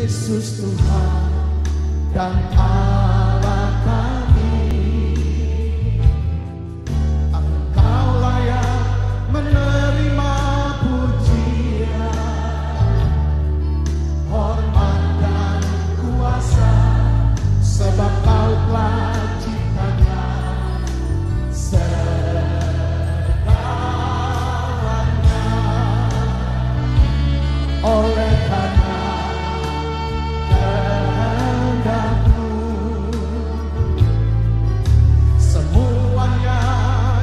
Yesus Tuhan dan Allah kami. Engkau layak menerima pujian, hormat dan kuasa, sebab Kau telah ciptakan segalanya. Oleh karena kehendak-Mu, semuanya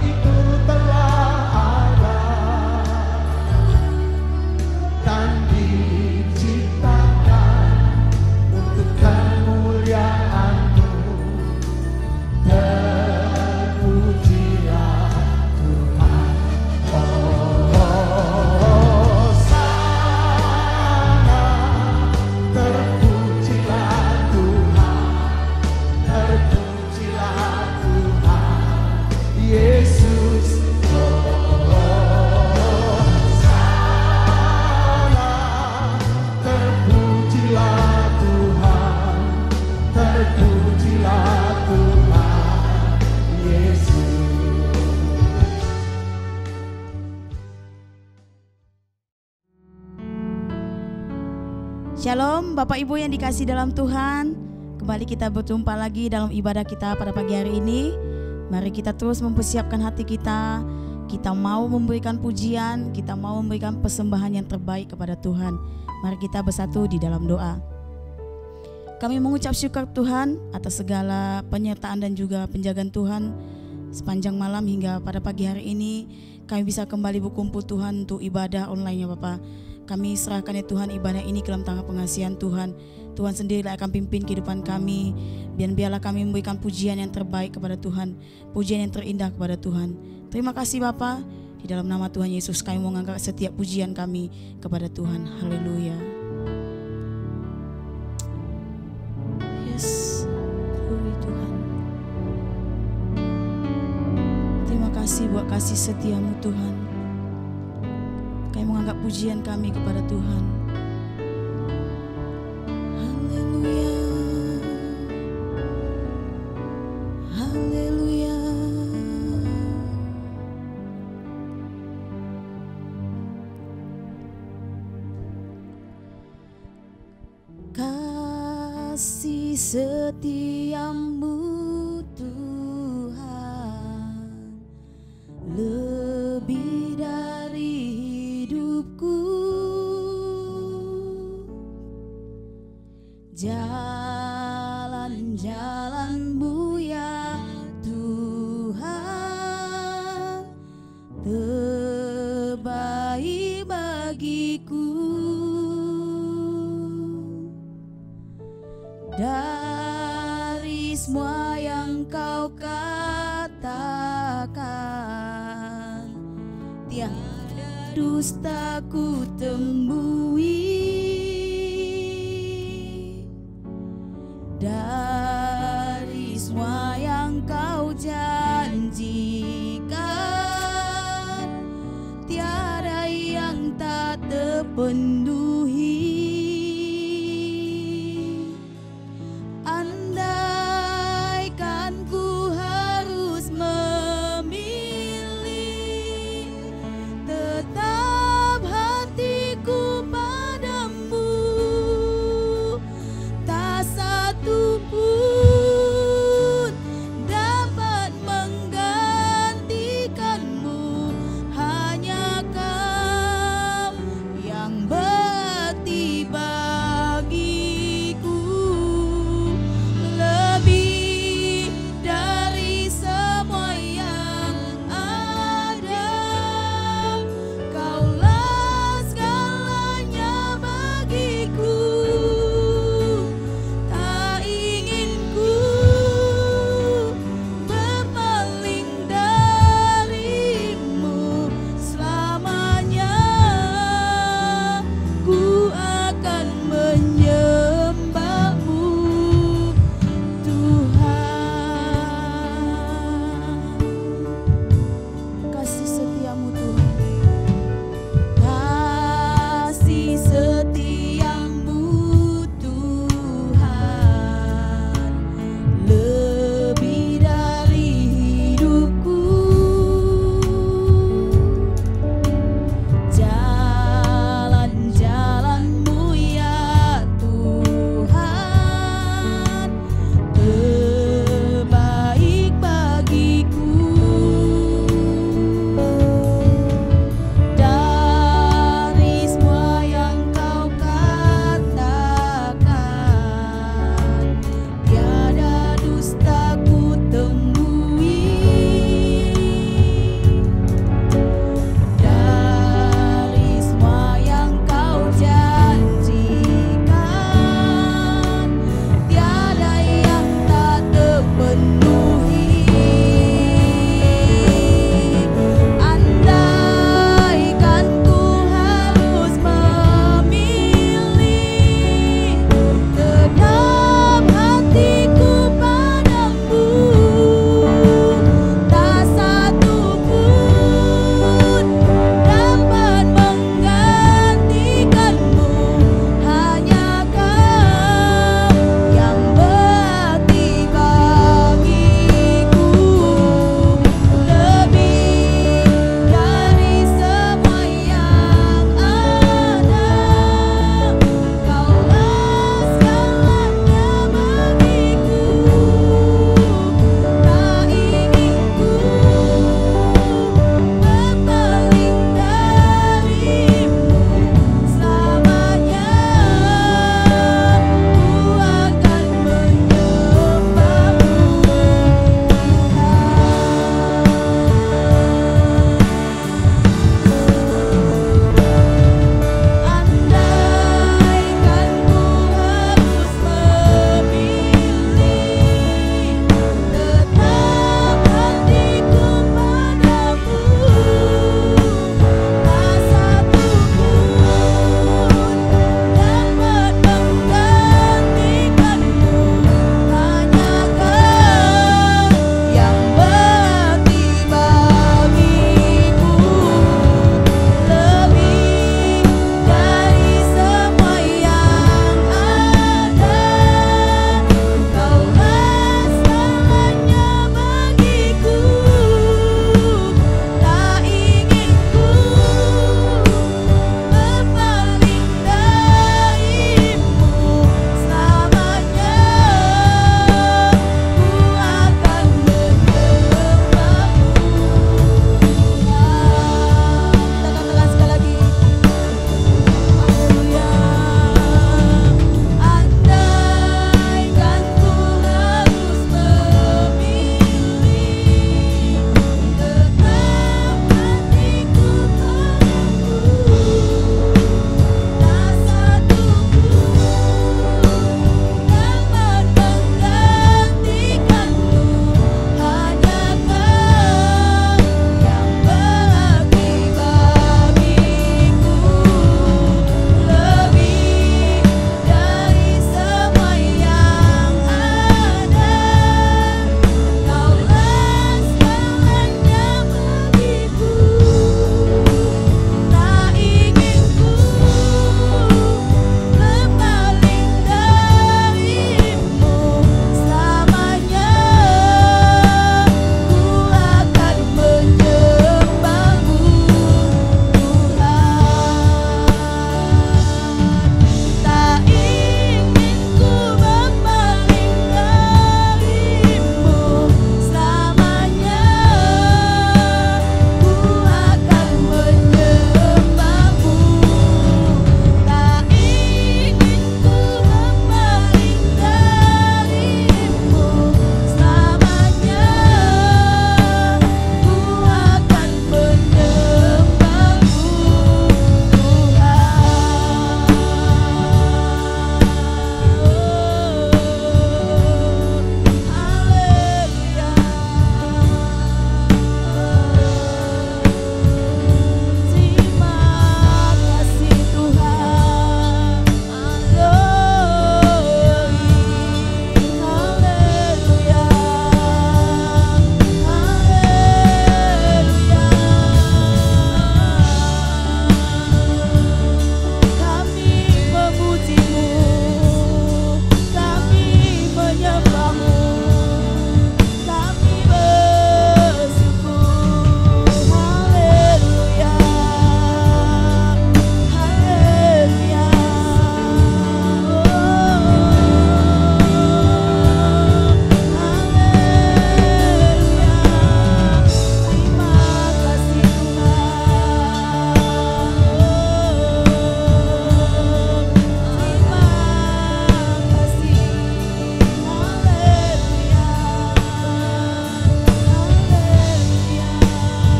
itu telah ada dan diciptakan untuk kemuliaan-Mu. Terpujilah Tuhan. Hosana, terpujilah Tuhan, terpujilah Tuhan Yesus. Hosana, terpujilah Tuhan, terpujilah Tuhan Yesus. Shalom Bapak Ibu yang dikasih dalam Tuhan. Kembali kita berjumpa lagi dalam ibadah kita pada pagi hari ini. Mari kita terus mempersiapkan hati kita. Kita mau memberikan pujian, kita mau memberikan persembahan yang terbaik kepada Tuhan. Mari kita bersatu di dalam doa. Kami mengucap syukur Tuhan atas segala penyertaan dan juga penjagaan Tuhan sepanjang malam hingga pada pagi hari ini. Kami bisa kembali berkumpul Tuhan untuk ibadah online ya Bapak. Kami serahkan ya Tuhan ibadah ini ke dalam tangan pengasihan Tuhan. Tuhan sendiri akan pimpin kehidupan kami. Dan biarlah kami memberikan pujian yang terbaik kepada Tuhan, pujian yang terindah kepada Tuhan. Terima kasih Bapa. Di dalam nama Tuhan Yesus kami mengangkat setiap pujian kami kepada Tuhan. Haleluya. Yes, glory Tuhan. Terima kasih buat kasih setiamu Tuhan. Kami menganggap pujian kami kepada Tuhan. Haleluya. Haleluya. Kasih setiamu Tuhan lebih dari hidupku. Jalan-jalan-Mu ya Tuhan terbaik bagiku. Dari semua yang Kau katakan, tiada dusta ku temui. Dari semua yang Kau janjikan, tiada yang tak terpenuhi. Andaikan ku harus memilih, tetap hatiku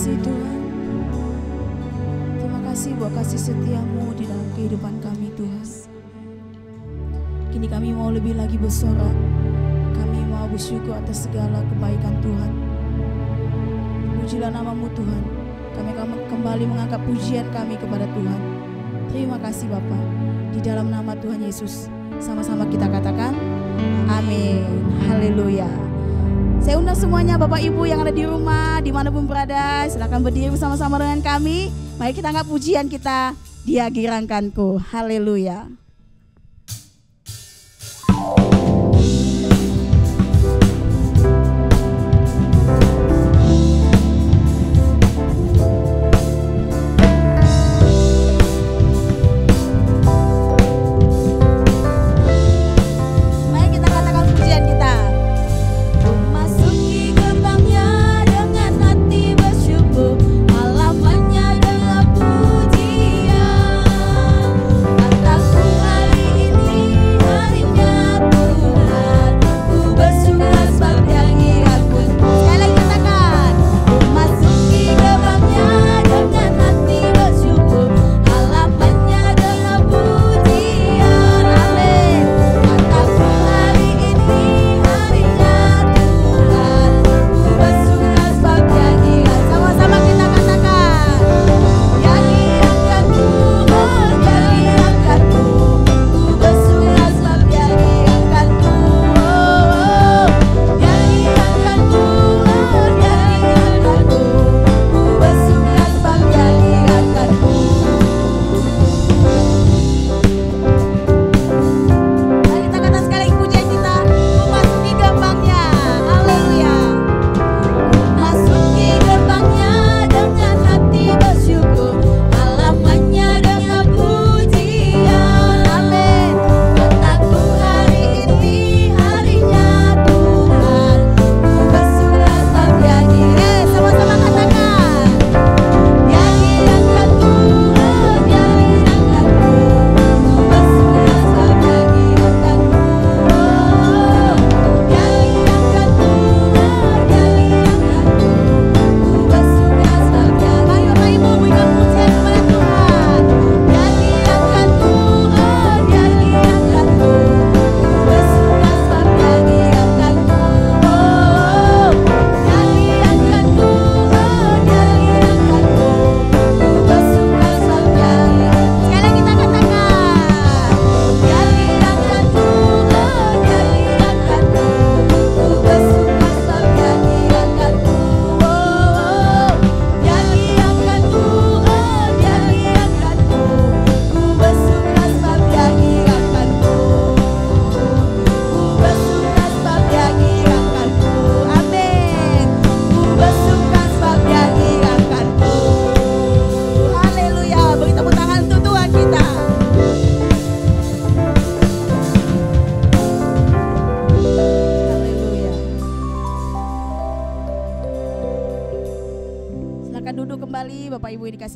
kasih Tuhan. Terima kasih buat kasih setia-Mu di dalam kehidupan kami Tuhan. Kini kami mau lebih lagi bersorak. Kami mau bersyukur atas segala kebaikan Tuhan. Pujilah nama-Mu Tuhan. Kami akan kembali mengangkat pujian kami kepada Tuhan. Terima kasih Bapa. Di dalam nama Tuhan Yesus. Sama-sama kita katakan amin. Haleluya. Saya undang semuanya Bapak Ibu yang ada di rumah, dimanapun berada, silakan berdiri bersama-sama dengan kami. Mari kita angkat pujian kita, Dia girangkanku. Haleluya.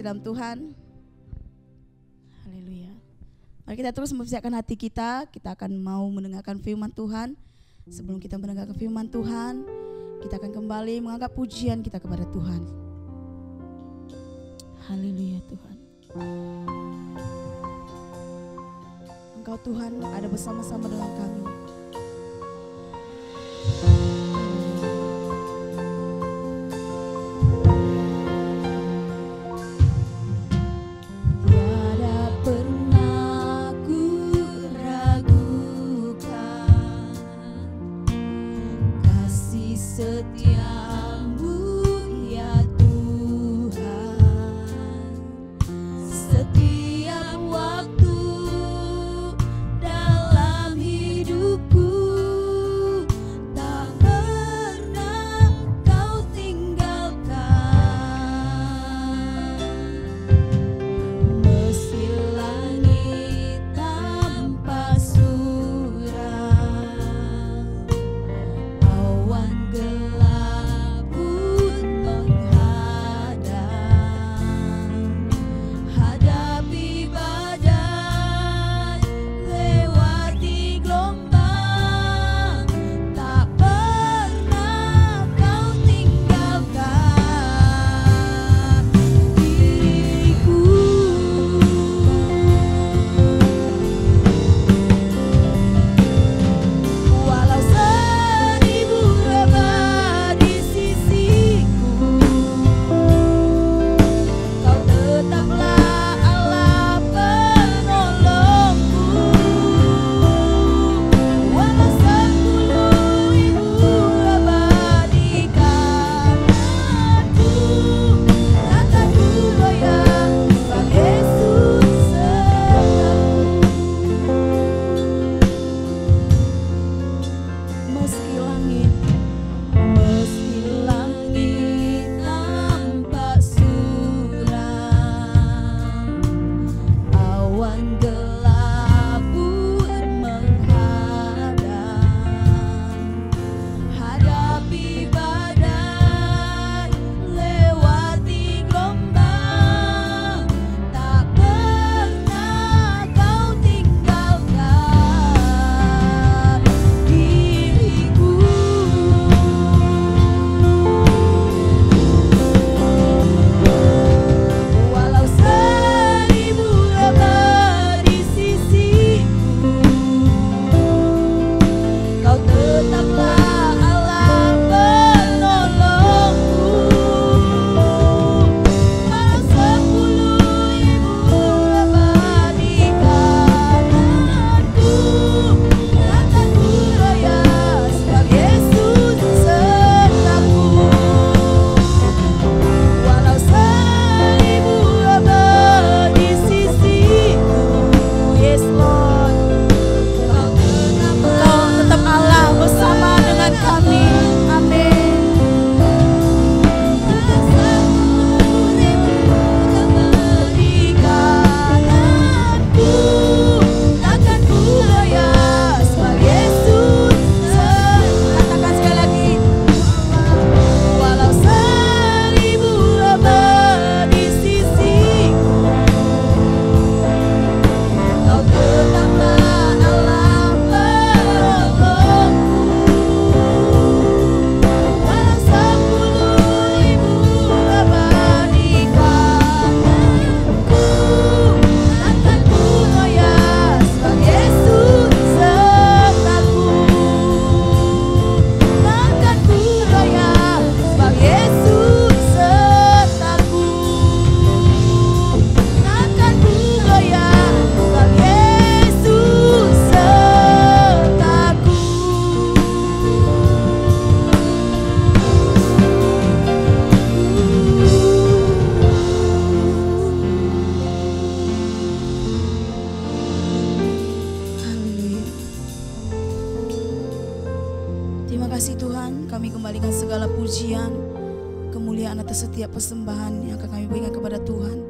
Dalam Tuhan. Haleluya. Mari kita terus mempersiapkan hati kita. Kita akan mau mendengarkan firman Tuhan. Sebelum kita mendengarkan firman Tuhan, kita akan kembali mengangkat pujian kita kepada Tuhan. Haleluya Tuhan. Engkau Tuhan ada bersama-sama dengan kami. Setiamu ya Tuhan, setiap waktu dalam hidupku tak kemuliaan atas setiap persembahan yang akan kami berikan kepada Tuhan.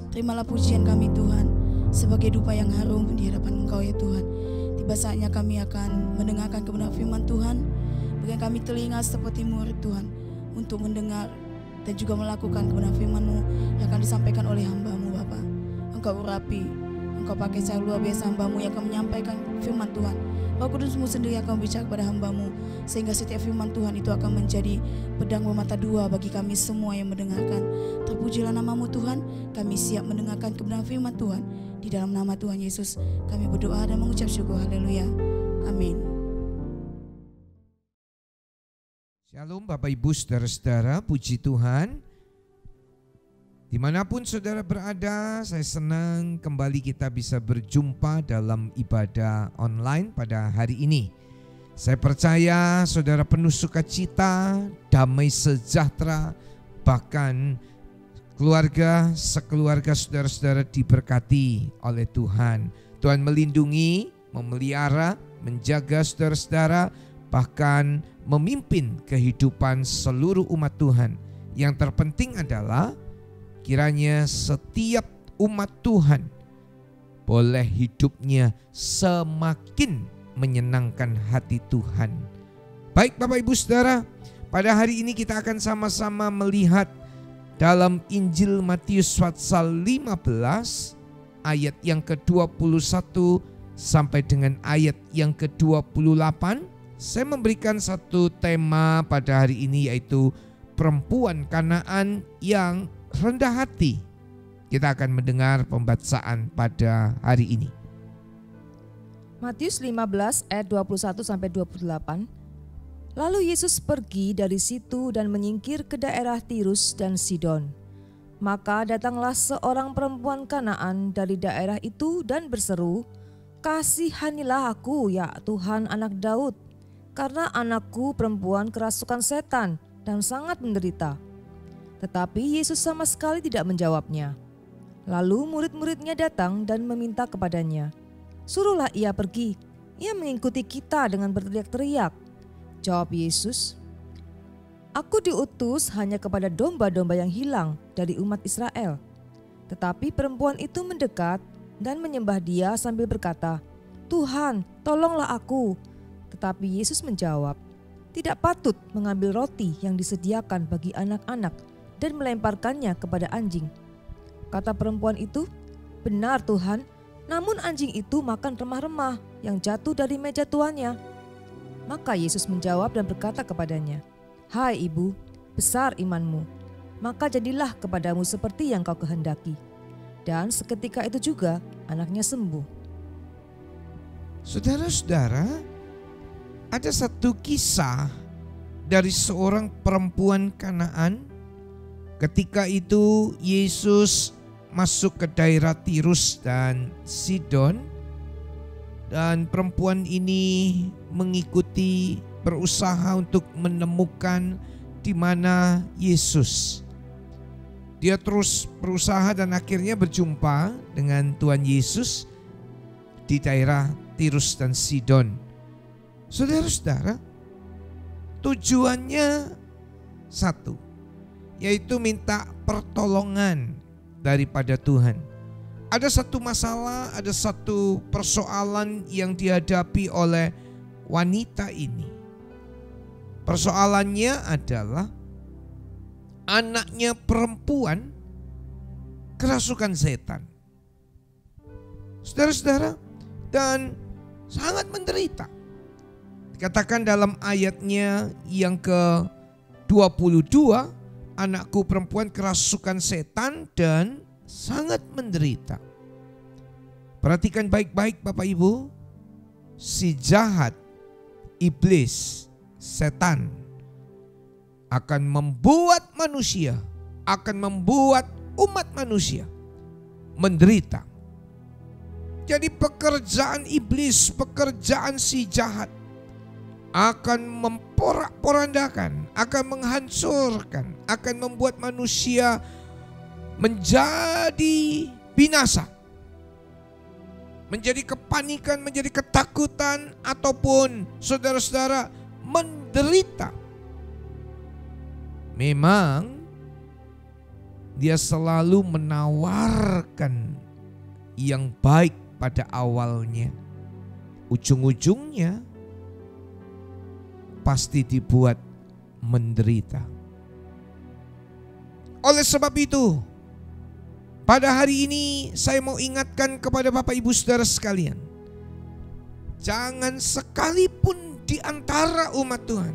Terimalah pujian kami Tuhan, sebagai dupa yang harum di hadapan Engkau ya Tuhan. Tiba saatnya kami akan mendengarkan kebenaran firman Tuhan. Berikan kami telinga seperti murid Tuhan, untuk mendengar dan juga melakukan kebenaran firman-Mu yang akan disampaikan oleh hamba-Mu Bapa. Engkau urapi, Engkau pakai secara luar biasa hamba-Mu yang akan menyampaikan firman Tuhan. Roh Kudus-Mu sendiri akan bicara kepada hamba-Mu, sehingga setiap firman Tuhan itu akan menjadi pedang bermata dua bagi kami semua yang mendengarkan. Terpujilah nama-Mu Tuhan, kami siap mendengarkan kebenaran firman Tuhan. Di dalam nama Tuhan Yesus kami berdoa dan mengucap syukur. Haleluya. Amin. Shalom Bapak Ibu Saudara-saudara, puji Tuhan. Dimanapun saudara berada, saya senang kembali kita bisa berjumpa dalam ibadah online pada hari ini. Saya percaya saudara penuh sukacita, damai sejahtera, bahkan sekeluarga saudara-saudara diberkati oleh Tuhan. Tuhan melindungi, memelihara, menjaga saudara-saudara, bahkan memimpin kehidupan seluruh umat Tuhan. Yang terpenting adalah kiranya setiap umat Tuhan boleh hidupnya semakin menyenangkan hati Tuhan. Baik Bapak Ibu Saudara, pada hari ini kita akan sama-sama melihat dalam Injil Matius pasal 15 ayat yang ke-21 sampai dengan ayat yang ke-28. Saya memberikan satu tema pada hari ini, yaitu perempuan Kanaan yang rendah hati. Kita akan mendengar pembacaan pada hari ini. Matius 15 ayat 21 sampai 28. Lalu Yesus pergi dari situ dan menyingkir ke daerah Tirus dan Sidon. Maka datanglah seorang perempuan Kanaan dari daerah itu dan berseru, "Kasihanilah aku ya Tuhan anak Daud, karena anakku perempuan kerasukan setan dan sangat menderita." Tetapi Yesus sama sekali tidak menjawabnya. Lalu murid-muridnya datang dan meminta kepadanya, "Suruhlah ia pergi, ia mengikuti kita dengan berteriak-teriak." Jawab Yesus, "Aku diutus hanya kepada domba-domba yang hilang dari umat Israel." Tetapi perempuan itu mendekat dan menyembah Dia sambil berkata, "Tuhan, tolonglah aku." Tetapi Yesus menjawab, "Tidak patut mengambil roti yang disediakan bagi anak-anak dan melemparkannya kepada anjing." Kata perempuan itu, "Benar Tuhan, namun anjing itu makan remah-remah yang jatuh dari meja tuannya." Maka Yesus menjawab dan berkata kepadanya, "Hai ibu, besar imanmu, maka jadilah kepadamu seperti yang kau kehendaki." Dan seketika itu juga anaknya sembuh. Saudara-saudara, ada satu kisah dari seorang perempuan Kanaan. Ketika itu Yesus masuk ke daerah Tirus dan Sidon, dan perempuan ini mengikuti, berusaha untuk menemukan di mana Yesus. Dia terus berusaha dan akhirnya berjumpa dengan Tuhan Yesus di daerah Tirus dan Sidon. Saudara-saudara, tujuannya satu, yaitu minta pertolongan daripada Tuhan. Ada satu masalah, ada satu persoalan yang dihadapi oleh wanita ini. Persoalannya adalah anaknya perempuan kerasukan setan. Saudara-saudara, dan sangat menderita. Dikatakan dalam ayatnya yang ke-22, anakku perempuan kerasukan setan dan sangat menderita. Perhatikan baik-baik Bapak Ibu, si jahat, iblis, setan akan membuat manusia, akan membuat umat manusia menderita. Jadi pekerjaan iblis, pekerjaan si jahat akan memporak-porandakan, akan menghancurkan, akan membuat manusia menjadi binasa, menjadi kepanikan, menjadi ketakutan, ataupun saudara-saudara menderita. Memang dia selalu menawarkan yang baik pada awalnya. Ujung-ujungnya pasti dibuat menderita. Oleh sebab itu, pada hari ini saya mau ingatkan kepada Bapak Ibu Saudara sekalian, jangan sekalipun di antara umat Tuhan,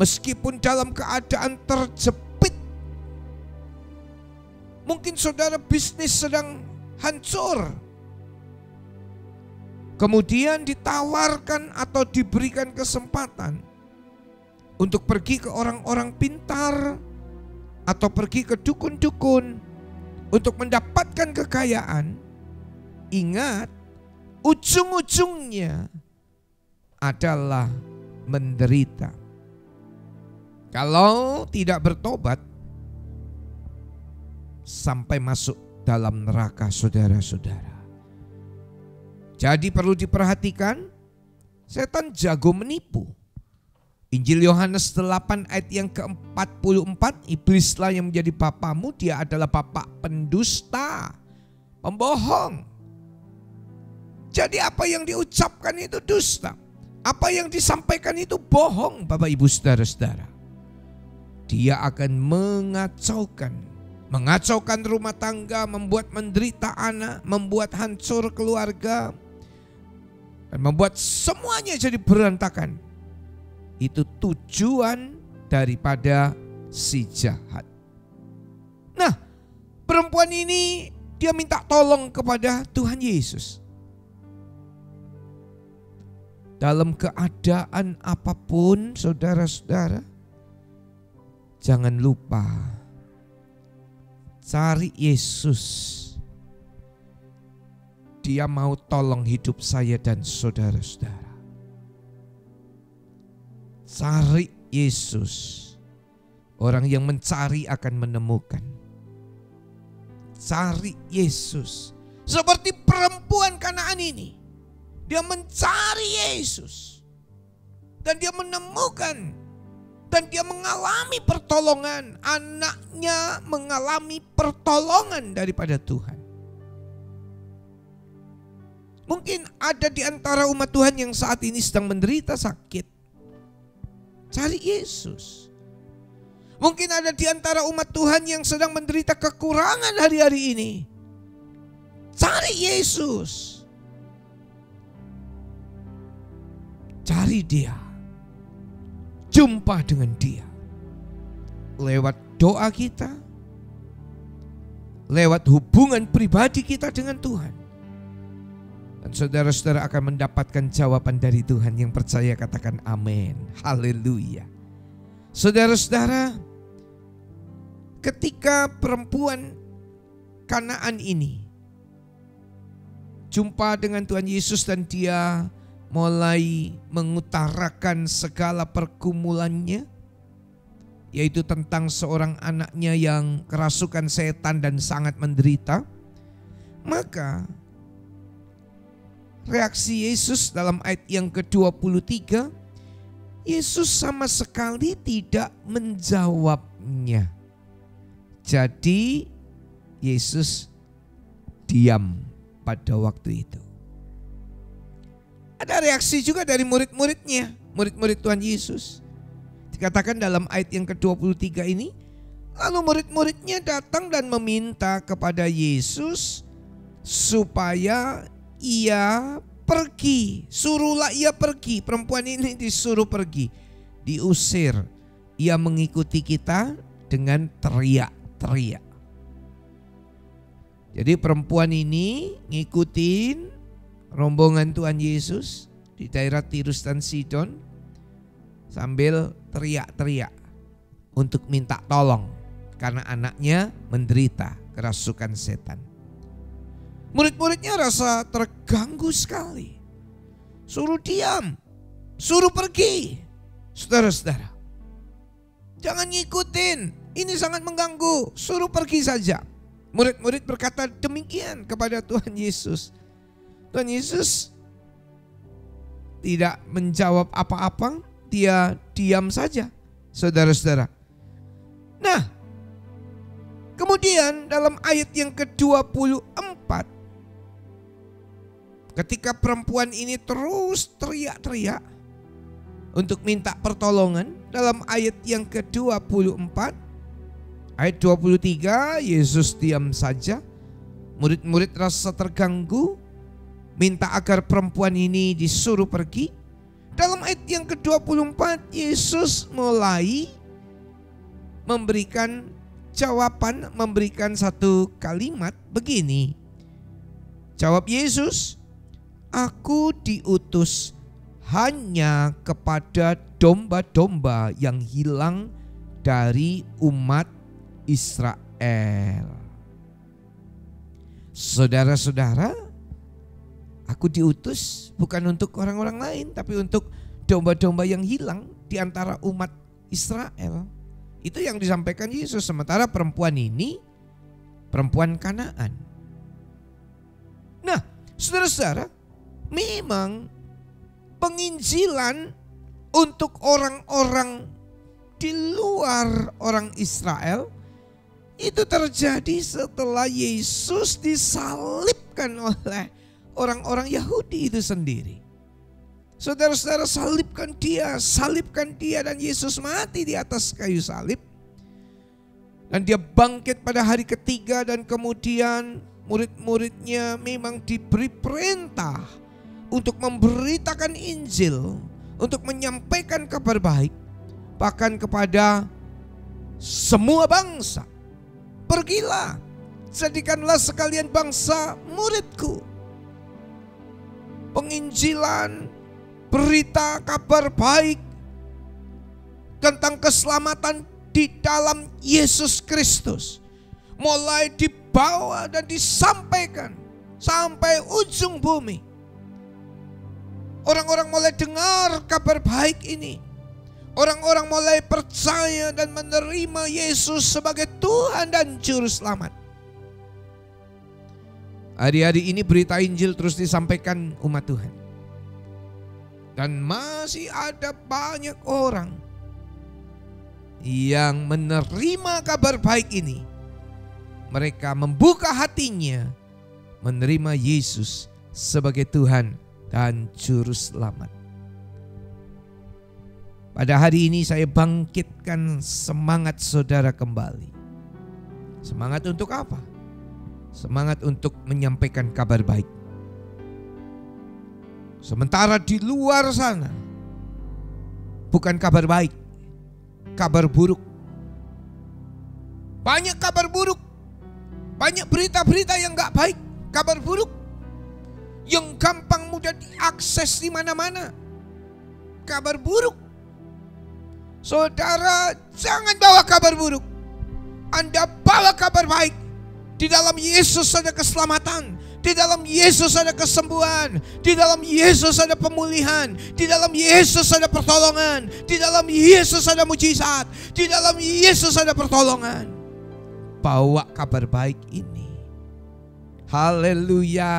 meskipun dalam keadaan terjepit, mungkin saudara bisnis sedang hancur, kemudian ditawarkan atau diberikan kesempatan untuk pergi ke orang-orang pintar atau pergi ke dukun-dukun untuk mendapatkan kekayaan. Ingat, ujung-ujungnya adalah menderita. Kalau tidak bertobat, sampai masuk dalam neraka, saudara-saudara. Jadi perlu diperhatikan, setan jago menipu. Injil Yohanes 8 ayat yang ke-44, iblislah yang menjadi bapamu, dia adalah bapak pendusta, pembohong. Jadi apa yang diucapkan itu dusta, apa yang disampaikan itu bohong, Bapak Ibu Saudara-saudara. Dia akan mengacaukan rumah tangga, membuat menderita anak, membuat hancur keluarga, dan membuat semuanya jadi berantakan. Itu tujuan daripada si jahat. Nah, perempuan ini dia minta tolong kepada Tuhan Yesus. Dalam keadaan apapun, saudara-saudara, jangan lupa cari Yesus. Dia mau tolong hidup saya dan saudara-saudara. Cari Yesus. Orang yang mencari akan menemukan. Cari Yesus. Seperti perempuan Kanaan ini. Dia mencari Yesus. Dan dia menemukan. Dan dia mengalami pertolongan. Anaknya mengalami pertolongan daripada Tuhan. Mungkin ada di antara umat Tuhan yang saat ini sedang menderita sakit. Cari Yesus. Mungkin ada di antara umat Tuhan yang sedang menderita kekurangan hari-hari ini. Cari Yesus. Cari Dia. Jumpa dengan Dia. Lewat doa kita. Lewat hubungan pribadi kita dengan Tuhan. Dan saudara-saudara akan mendapatkan jawaban dari Tuhan. Yang percaya katakan amin. Haleluya. Saudara-saudara, ketika perempuan Kanaan ini jumpa dengan Tuhan Yesus dan dia mulai mengutarakan segala pergumulannya, yaitu tentang seorang anaknya yang kerasukan setan dan sangat menderita, maka reaksi Yesus dalam ayat yang ke-23, Yesus sama sekali tidak menjawabnya. Jadi Yesus diam pada waktu itu. Ada reaksi juga dari murid-muridnya, murid-murid Tuhan Yesus. Dikatakan dalam ayat yang ke-23 ini, lalu murid-muridnya datang dan meminta kepada Yesus supaya ia pergi. Suruhlah ia pergi. Perempuan ini disuruh pergi, diusir. Ia mengikuti kita dengan teriak-teriak. Jadi perempuan ini ngikutin rombongan Tuhan Yesus di daerah Tirus dan Sidon sambil teriak-teriak untuk minta tolong karena anaknya menderita kerasukan setan. Murid-muridnya rasa terganggu sekali. Suruh diam, suruh pergi. Saudara-saudara, jangan ngikutin, ini sangat mengganggu, suruh pergi saja. Murid-murid berkata demikian kepada Tuhan Yesus. Tuhan Yesus tidak menjawab apa-apa, dia diam saja. saudara-saudara. Nah, kemudian dalam ayat yang ke-24, ketika perempuan ini terus teriak-teriak untuk minta pertolongan, dalam ayat yang ke-24, ayat 23, Yesus diam saja. Murid-murid rasa terganggu, minta agar perempuan ini disuruh pergi. Dalam ayat yang ke-24, Yesus mulai memberikan jawaban, memberikan satu kalimat begini. Jawab Yesus, "Aku diutus hanya kepada domba-domba yang hilang dari umat Israel." Saudara-saudara, aku diutus bukan untuk orang-orang lain, tapi untuk domba-domba yang hilang di antara umat Israel. Itu yang disampaikan Yesus. Sementara perempuan ini perempuan Kanaan. Nah, saudara-saudara, memang penginjilan untuk orang-orang di luar orang Israel itu terjadi setelah Yesus disalibkan oleh orang-orang Yahudi itu sendiri. Saudara-saudara, salibkan dia, dan Yesus mati di atas kayu salib. Dan dia bangkit pada hari ketiga, dan kemudian murid-muridnya memang diberi perintah untuk memberitakan Injil, untuk menyampaikan kabar baik, bahkan kepada semua bangsa. Pergilah, jadikanlah sekalian bangsa muridku. Penginjilan, berita kabar baik tentang keselamatan di dalam Yesus Kristus mulai dibawa dan disampaikan sampai ujung bumi. Orang-orang mulai dengar kabar baik ini. Orang-orang mulai percaya dan menerima Yesus sebagai Tuhan dan Juru Selamat. Hari-hari ini berita Injil terus disampaikan umat Tuhan. Dan masih ada banyak orang yang menerima kabar baik ini. Mereka membuka hatinya menerima Yesus sebagai Tuhan dan Juru Selamat. Pada hari ini saya bangkitkan semangat saudara kembali. Semangat untuk apa? Semangat untuk menyampaikan kabar baik. Sementara di luar sana bukan kabar baik, kabar buruk. Banyak kabar buruk, banyak berita-berita yang gak baik, kabar buruk yang gampang mudah diakses di mana-mana. Kabar buruk. Saudara, jangan bawa kabar buruk. Anda bawa kabar baik. Di dalam Yesus ada keselamatan. Di dalam Yesus ada kesembuhan. Di dalam Yesus ada pemulihan. Di dalam Yesus ada pertolongan. Di dalam Yesus ada mujizat. Di dalam Yesus ada pertolongan. Bawa kabar baik ini. Haleluya.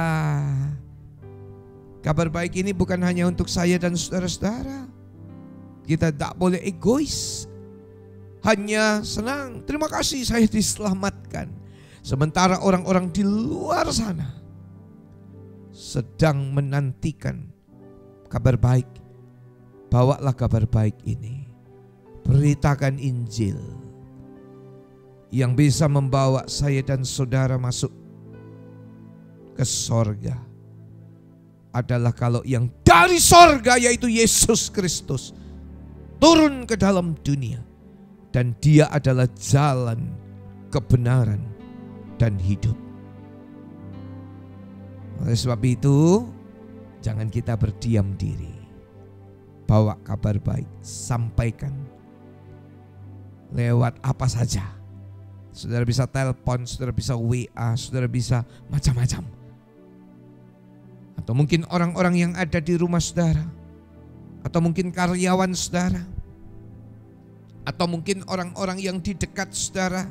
Kabar baik ini bukan hanya untuk saya dan saudara-saudara. Kita tak boleh egois. Hanya senang, terima kasih saya diselamatkan. Sementara orang-orang di luar sana sedang menantikan kabar baik. Bawalah kabar baik ini. Beritakan Injil yang bisa membawa saya dan saudara masuk ke sorga. Adalah kalau yang dari sorga, yaitu Yesus Kristus, turun ke dalam dunia. Dan dia adalah jalan, kebenaran, dan hidup. Oleh sebab itu, jangan kita berdiam diri. Bawa kabar baik, sampaikan. Lewat apa saja. Saudara bisa telepon, saudara bisa WA, saudara bisa macam-macam. Atau mungkin orang-orang yang ada di rumah saudara. Atau mungkin karyawan saudara. Atau mungkin orang-orang yang di dekat saudara.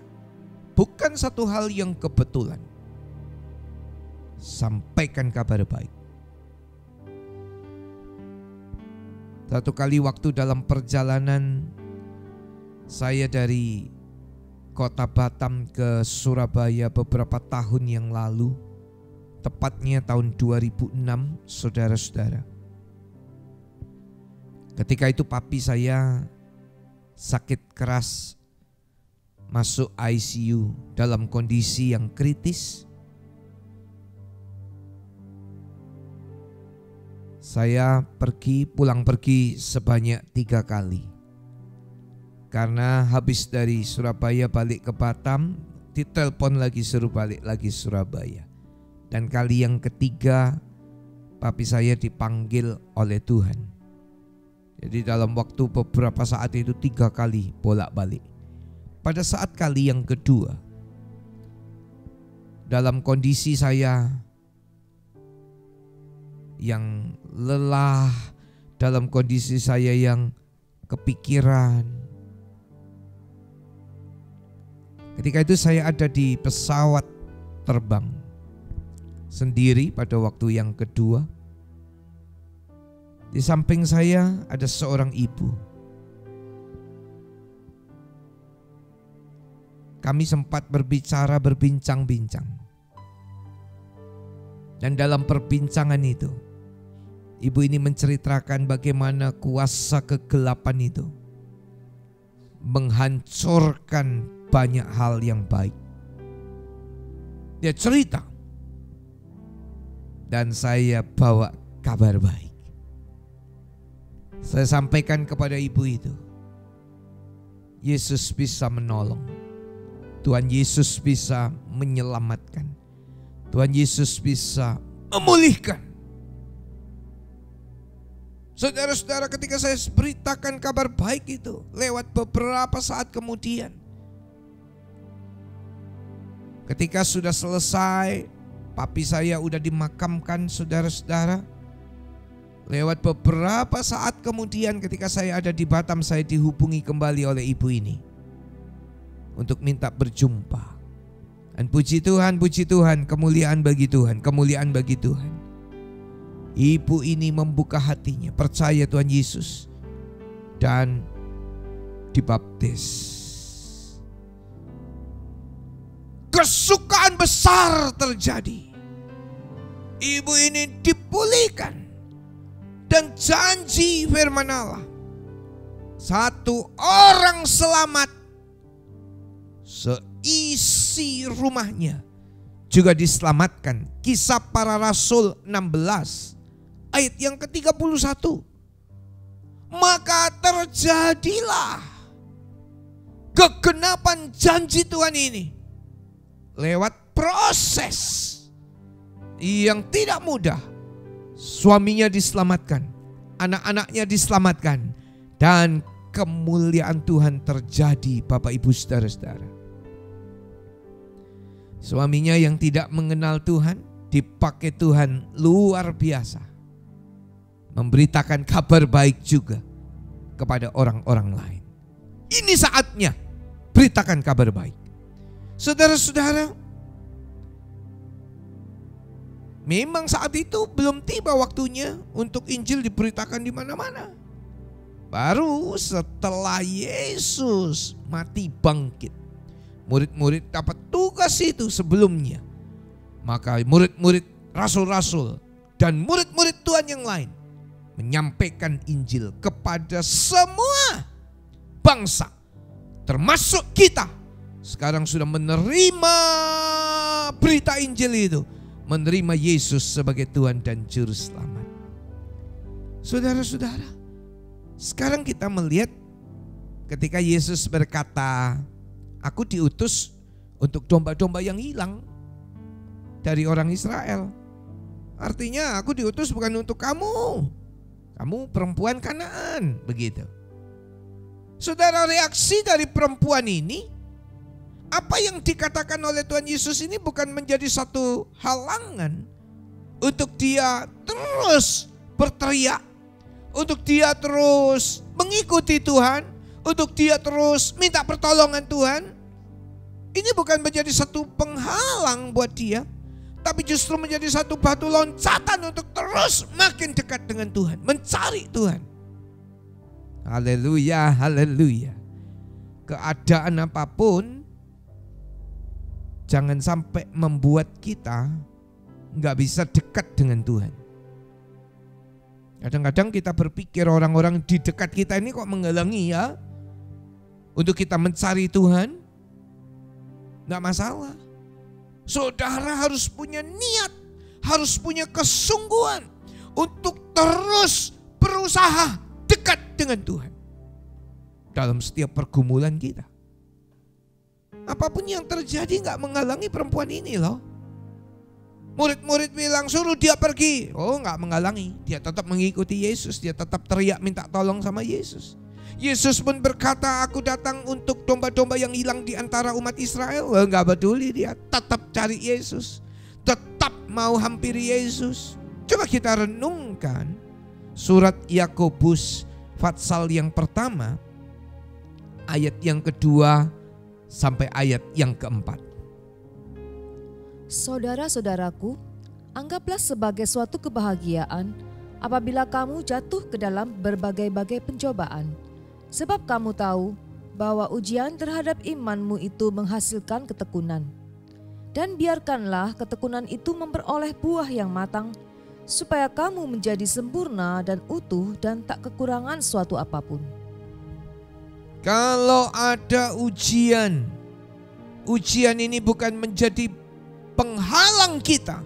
Bukan satu hal yang kebetulan. Sampaikan kabar baik. Satu kali waktu dalam perjalanan Saya dari kota Batam ke Surabaya beberapa tahun yang lalu, tepatnya tahun 2006, saudara-saudara. Ketika itu papi saya sakit keras, masuk ICU dalam kondisi yang kritis. Saya pulang pergi sebanyak 3 kali. Karena habis dari Surabaya balik ke Batam, ditelepon lagi suruh balik lagi Surabaya. Dan kali yang ketiga, papi saya dipanggil oleh Tuhan. Jadi dalam waktu beberapa saat itu 3 kali bolak-balik. Pada saat kali yang kedua, dalam kondisi saya yang lelah, dalam kondisi saya yang kepikiran. Ketika itu saya ada di pesawat terbang sendiri pada waktu yang kedua. Di samping saya ada seorang ibu. Kami sempat berbincang-bincang. Dan dalam perbincangan itu, ibu ini menceritakan bagaimana kuasa kegelapan itu menghancurkan banyak hal yang baik. Dia cerita, dan saya bawa kabar baik. Saya sampaikan kepada ibu itu, Yesus bisa menolong. Tuhan Yesus bisa menyelamatkan. Tuhan Yesus bisa memulihkan. Saudara-saudara, ketika saya beritakan kabar baik itu, lewat beberapa saat kemudian, ketika sudah selesai, papi saya udah dimakamkan, saudara-saudara. Lewat beberapa saat kemudian ketika saya ada di Batam, saya dihubungi kembali oleh ibu ini untuk minta berjumpa. Dan puji Tuhan, kemuliaan bagi Tuhan, kemuliaan bagi Tuhan. Ibu ini membuka hatinya, percaya Tuhan Yesus, dan dibaptis. Kesukaan besar terjadi. Ibu ini dipulihkan. Dan janji firman Allah, 1 orang selamat, seisi rumahnya juga diselamatkan. Kisah Para Rasul 16 ayat yang ke-31. Maka terjadilah kegenapan janji Tuhan ini lewat proses yang tidak mudah. Suaminya diselamatkan, anak-anaknya diselamatkan, dan kemuliaan Tuhan terjadi, Bapak Ibu saudara-saudara. Suaminya yang tidak mengenal Tuhan dipakai Tuhan luar biasa, memberitakan kabar baik juga kepada orang-orang lain. Ini saatnya beritakan kabar baik. Saudara-saudara, memang saat itu belum tiba waktunya untuk Injil diberitakan di mana-mana. Baru setelah Yesus mati bangkit, murid-murid dapat tugas itu sebelumnya. Maka murid-murid rasul-rasul dan murid-murid Tuhan yang lain menyampaikan Injil kepada semua bangsa, termasuk kita. Sekarang sudah menerima berita Injil itu, menerima Yesus sebagai Tuhan dan Juru Selamat. Saudara-saudara, sekarang kita melihat ketika Yesus berkata, aku diutus untuk domba-domba yang hilang dari orang Israel. Artinya aku diutus bukan untuk kamu. Kamu perempuan Kanaan, begitu. Saudara, reaksi dari perempuan ini, apa yang dikatakan oleh Tuhan Yesus ini bukan menjadi satu halangan untuk dia terus berteriak, untuk dia terus mengikuti Tuhan, untuk dia terus minta pertolongan Tuhan. Ini bukan menjadi satu penghalang buat dia, tapi justru menjadi satu batu loncatan untuk terus makin dekat dengan Tuhan, mencari Tuhan. Haleluya, haleluya. keadaan apapun, jangan sampai membuat kita nggak bisa dekat dengan Tuhan. Kadang-kadang kita berpikir orang-orang di dekat kita ini kok menghalangi ya untuk kita mencari Tuhan. Nggak masalah. Saudara harus punya niat, harus punya kesungguhan untuk terus berusaha dekat dengan Tuhan dalam setiap pergumulan kita. Apapun yang terjadi nggak menghalangi perempuan ini loh. Murid-murid bilang suruh dia pergi. Oh, nggak menghalangi. Dia tetap mengikuti Yesus. Dia tetap teriak minta tolong sama Yesus. Yesus pun berkata, aku datang untuk domba-domba yang hilang di antara umat Israel. Oh, nggak peduli dia. Tetap cari Yesus. Tetap mau hampiri Yesus. Coba kita renungkan surat Yakobus pasal yang pertama, ayat yang kedua sampai ayat yang keempat. Saudara-saudaraku, anggaplah sebagai suatu kebahagiaan apabila kamu jatuh ke dalam berbagai-bagai pencobaan. Sebab kamu tahu bahwa ujian terhadap imanmu itu menghasilkan ketekunan. Dan biarkanlah ketekunan itu memperoleh buah yang matang, supaya kamu menjadi sempurna dan utuh dan tak kekurangan suatu apapun. Kalau ada ujian, ujian ini bukan menjadi penghalang kita,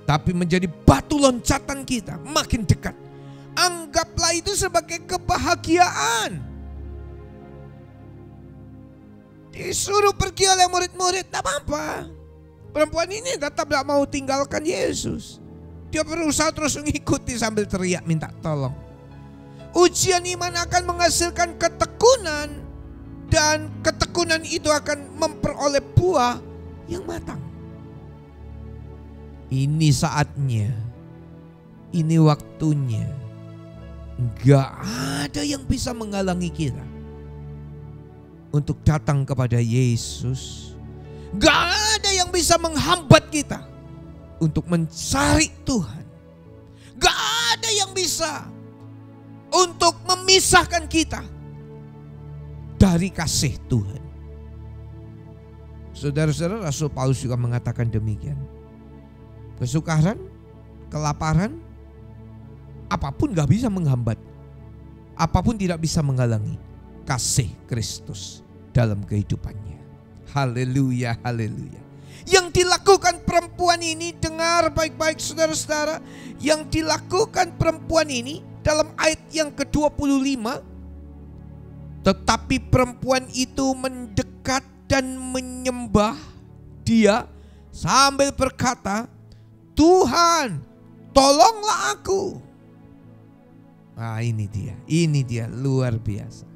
tapi menjadi batu loncatan kita makin dekat. Anggaplah itu sebagai kebahagiaan. Disuruh pergi oleh murid-murid, tak apa-apa. Perempuan ini tetap tidak mau tinggalkan Yesus. Dia berusaha terus mengikuti sambil teriak minta tolong. Ujian iman akan menghasilkan ketekunan, dan ketekunan itu akan memperoleh buah yang matang. Ini saatnya, ini waktunya. Gak ada yang bisa menghalangi kita untuk datang kepada Yesus. Gak ada yang bisa menghambat kita untuk mencari Tuhan. Gak ada yang bisa untuk memisahkan kita dari kasih Tuhan. Saudara-saudara, Rasul Paulus juga mengatakan demikian. Kesukaran, kelaparan, apapun gak bisa menghambat, apapun tidak bisa menghalangi kasih Kristus dalam kehidupannya. Haleluya, haleluya. Yang dilakukan perempuan ini, dengar baik-baik saudara-saudara, yang dilakukan perempuan ini dalam ayat yang ke-25, tetapi perempuan itu mendekat dan menyembah dia sambil berkata, Tuhan, tolonglah aku. Nah, ini dia luar biasa.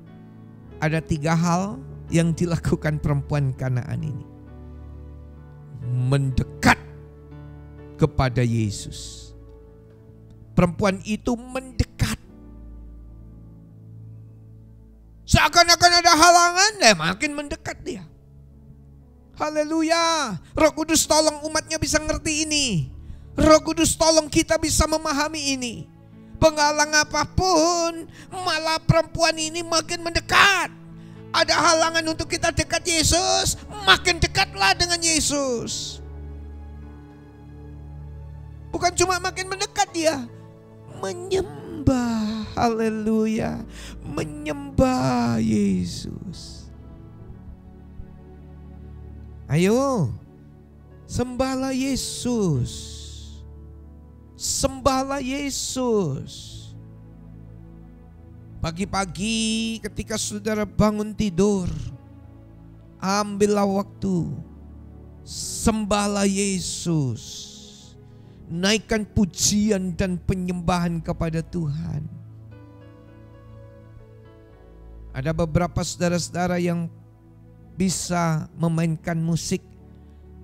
Ada 3 hal yang dilakukan perempuan Kanaan ini. Mendekat kepada Yesus. Perempuan itu mendekat. Seakan-akan ada halangan, makin mendekat dia. Haleluya. Roh Kudus tolong umatnya bisa ngerti ini. Roh Kudus tolong kita bisa memahami ini. Penghalang apapun, malah perempuan ini makin mendekat. Ada halangan untuk kita dekat Yesus, makin dekatlah dengan Yesus. Bukan cuma makin mendekat dia, menyembah. Haleluya. Menyembah Yesus. Ayo, sembahlah Yesus. Sembahlah Yesus. Pagi-pagi ketika saudara bangun tidur, ambillah waktu, sembahlah Yesus. Naikkan pujian dan penyembahan kepada Tuhan. Ada beberapa saudara-saudara yang bisa memainkan musik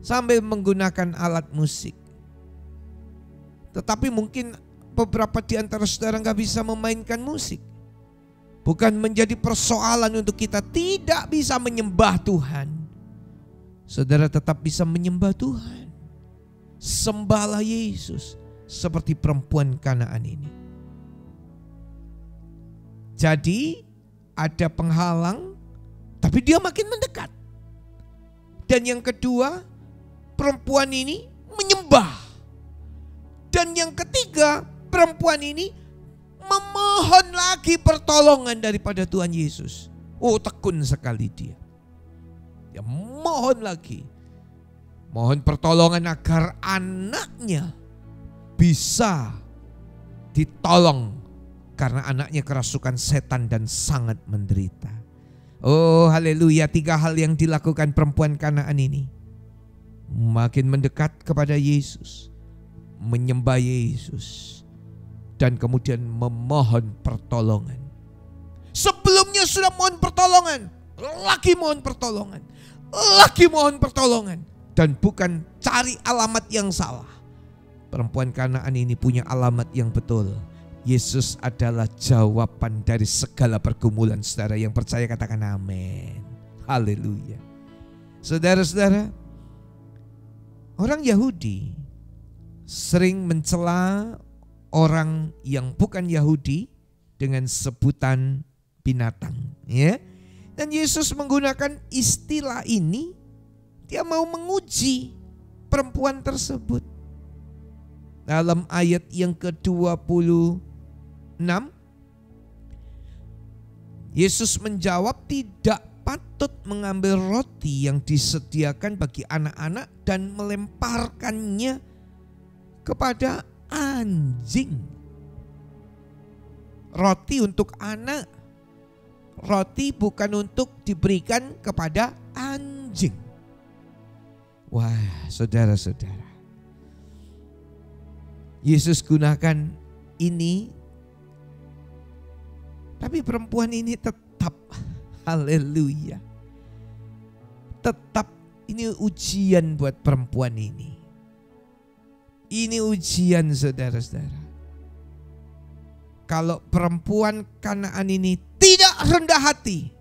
sambil menggunakan alat musik. Tetapi mungkin beberapa di antara saudara gak bisa memainkan musik. Bukan menjadi persoalan untuk kita tidak bisa menyembah Tuhan. Saudara tetap bisa menyembah Tuhan. Sembahlah Yesus seperti perempuan Kanaan ini. Jadi ada penghalang Tapi dia makin mendekat. Dan yang kedua, perempuan ini menyembah. Dan yang ketiga, perempuan ini memohon lagi pertolongan daripada Tuhan Yesus. Oh, tekun sekali dia. Dia mohon lagi. Mohon pertolongan agar anaknya bisa ditolong. Karena anaknya kerasukan setan dan sangat menderita. Oh haleluya, 3 hal yang dilakukan perempuan Kanaan ini. Makin mendekat kepada Yesus, menyembah Yesus, dan kemudian memohon pertolongan. Sebelumnya sudah mohon pertolongan, lagi mohon pertolongan, lagi mohon pertolongan. Dan bukan cari alamat yang salah. Perempuan Kanaan ini punya alamat yang betul. Yesus adalah jawaban dari segala pergumulan. Saudara yang percaya katakan amin. Haleluya. Saudara-saudara, orang Yahudi sering mencela orang yang bukan Yahudi dengan sebutan binatang, ya. Dan Yesus menggunakan istilah ini. Dia mau menguji perempuan tersebut. Dalam ayat yang ke-26, Yesus menjawab, tidak patut mengambil roti yang disediakan bagi anak-anak dan melemparkannya kepada anjing. Roti untuk anak, roti bukan untuk diberikan kepada anjing. Wah, saudara-saudara, Yesus gunakan ini, tapi perempuan ini tetap, haleluya, tetap ini ujian buat perempuan ini. Ini ujian, saudara-saudara. Kalau perempuan Kanaan ini tidak rendah hati,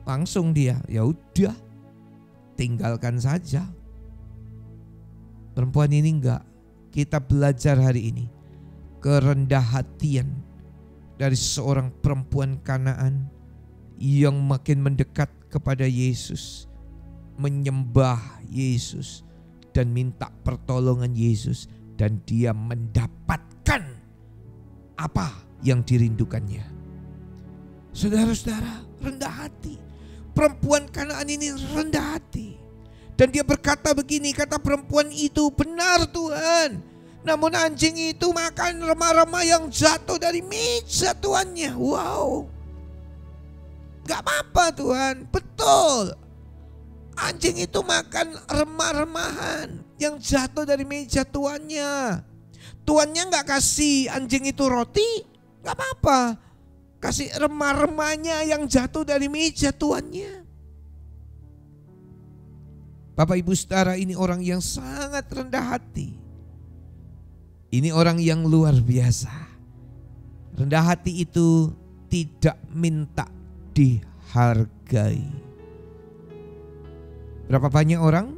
langsung dia, ya udah, tinggalkan saja. Perempuan ini enggak. Kita belajar hari ini kerendah hatian dari seorang perempuan Kanaan yang makin mendekat kepada Yesus, menyembah Yesus dan minta pertolongan Yesus, dan dia mendapatkan apa yang dirindukannya. Saudara-saudara, rendah hati. Perempuan Kanaan ini rendah hati. Dan dia berkata begini, kata perempuan itu, benar Tuhan, namun anjing itu makan remah-remah yang jatuh dari meja tuannya. Wow, gak apa-apa Tuhan, betul. Anjing itu makan remah-remahan yang jatuh dari meja tuannya. Tuannya gak kasih anjing itu roti, gak apa-apa. Kasih remah-remahnya yang jatuh dari meja tuannya. Bapak Ibu Saudara, ini orang yang sangat rendah hati. Ini orang yang luar biasa. Rendah hati itu tidak minta dihargai. Berapa banyak orang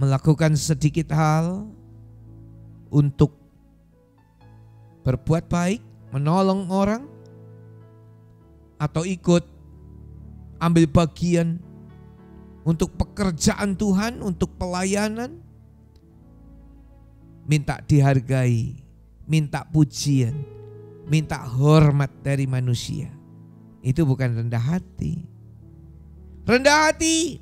melakukan sedikit hal untuk berbuat baik, menolong orang, atau ikut ambil bagian untuk pekerjaan Tuhan, untuk pelayanan, minta dihargai, minta pujian, minta hormat dari manusia. Itu bukan rendah hati. Rendah hati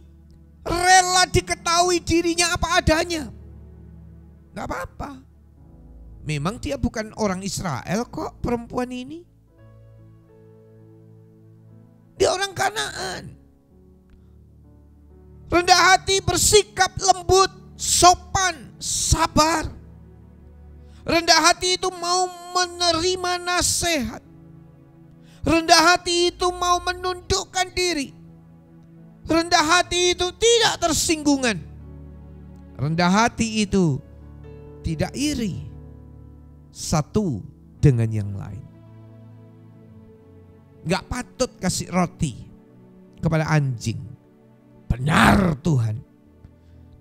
rela diketahui dirinya apa adanya. Gak apa-apa. Memang dia bukan orang Israel kok, perempuan ini. Dia orang Kanaan. Rendah hati bersikap lembut, sopan, sabar. Rendah hati itu mau menerima nasihat. Rendah hati itu mau menundukkan diri. Rendah hati itu tidak tersinggungan. Rendah hati itu tidak iri satu dengan yang lain. Gak patut kasih roti kepada anjing. Benar Tuhan.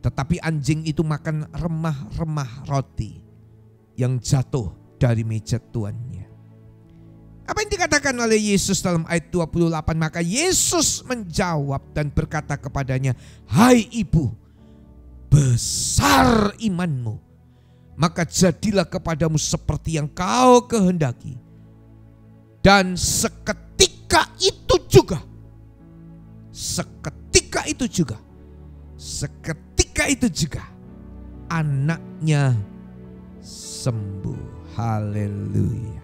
Tetapi anjing itu makan remah-remah roti yang jatuh dari meja tuannya. Apa yang dikatakan oleh Yesus dalam ayat 28? Maka Yesus menjawab dan berkata kepadanya, "Hai ibu, besar imanmu, maka jadilah kepadamu seperti yang kau kehendaki." Dan seketika itu juga anaknya sembuh. Haleluya.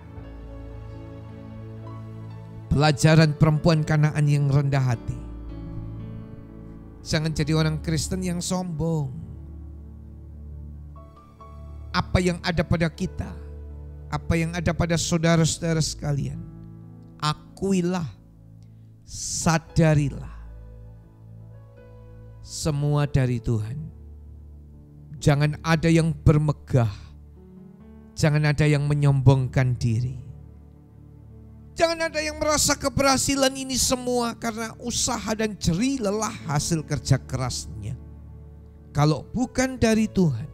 Pelajaran perempuan Kanaan yang rendah hati. Jangan jadi orang Kristen yang sombong. Apa yang ada pada kita, apa yang ada pada saudara-saudara sekalian, akuilah, sadarilah, semua dari Tuhan. Jangan ada yang bermegah, jangan ada yang menyombongkan diri. Jangan ada yang merasa keberhasilan ini semua karena usaha dan jerih lelah hasil kerja kerasnya. Kalau bukan dari Tuhan,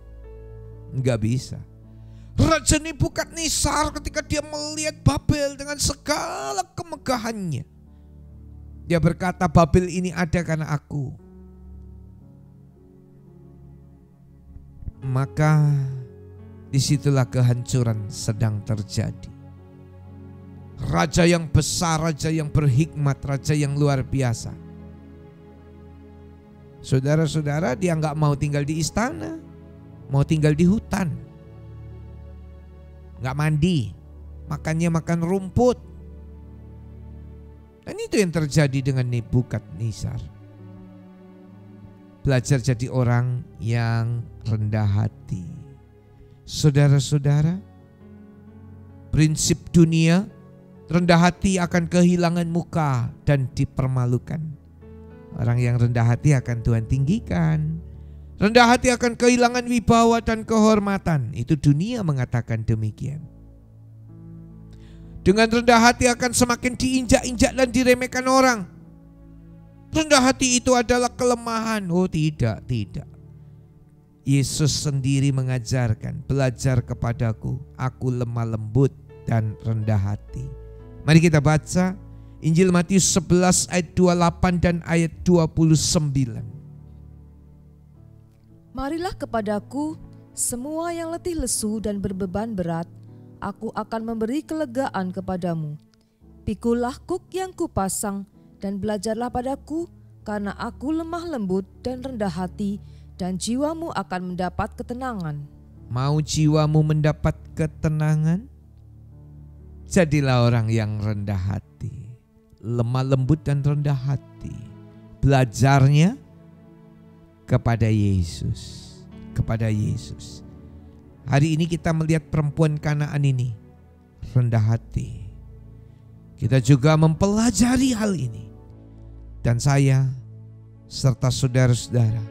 enggak bisa. Raja Nebukadnezar ketika dia melihat Babel dengan segala kemegahannya, dia berkata, "Babel ini ada karena aku." Maka disitulah kehancuran sedang terjadi. Raja yang besar, raja yang berhikmat, raja yang luar biasa. Saudara-saudara, dia nggak mau tinggal di istana, mau tinggal di hutan. Nggak mandi, makannya makan rumput. Dan itu yang terjadi dengan Nebukadnezar. Belajar jadi orang yang rendah hati. Saudara-saudara, prinsip dunia, rendah hati akan kehilangan muka dan dipermalukan. Orang yang rendah hati akan Tuhan tinggikan. Rendah hati akan kehilangan wibawa dan kehormatan. Itu dunia mengatakan demikian. Dengan rendah hati akan semakin diinjak-injak dan diremehkan orang. Rendah hati itu adalah kelemahan. Oh tidak. Yesus sendiri mengajarkan, "Belajar kepadaku, aku lemah lembut dan rendah hati." Mari kita baca Injil Matius 11 ayat 28 dan ayat 29. Marilah kepadaku semua yang letih lesu dan berbeban berat, aku akan memberi kelegaan kepadamu. Pikulah kuk yang kupasang dan belajarlah padaku, karena aku lemah lembut dan rendah hati, dan jiwamu akan mendapat ketenangan. Mau jiwamu mendapat ketenangan? Jadilah orang yang rendah hati, lemah lembut dan rendah hati. Belajarnya kepada Yesus, kepada Yesus. Hari ini kita melihat perempuan Kanaan ini rendah hati. Kita juga mempelajari hal ini. Dan saya serta saudara-saudara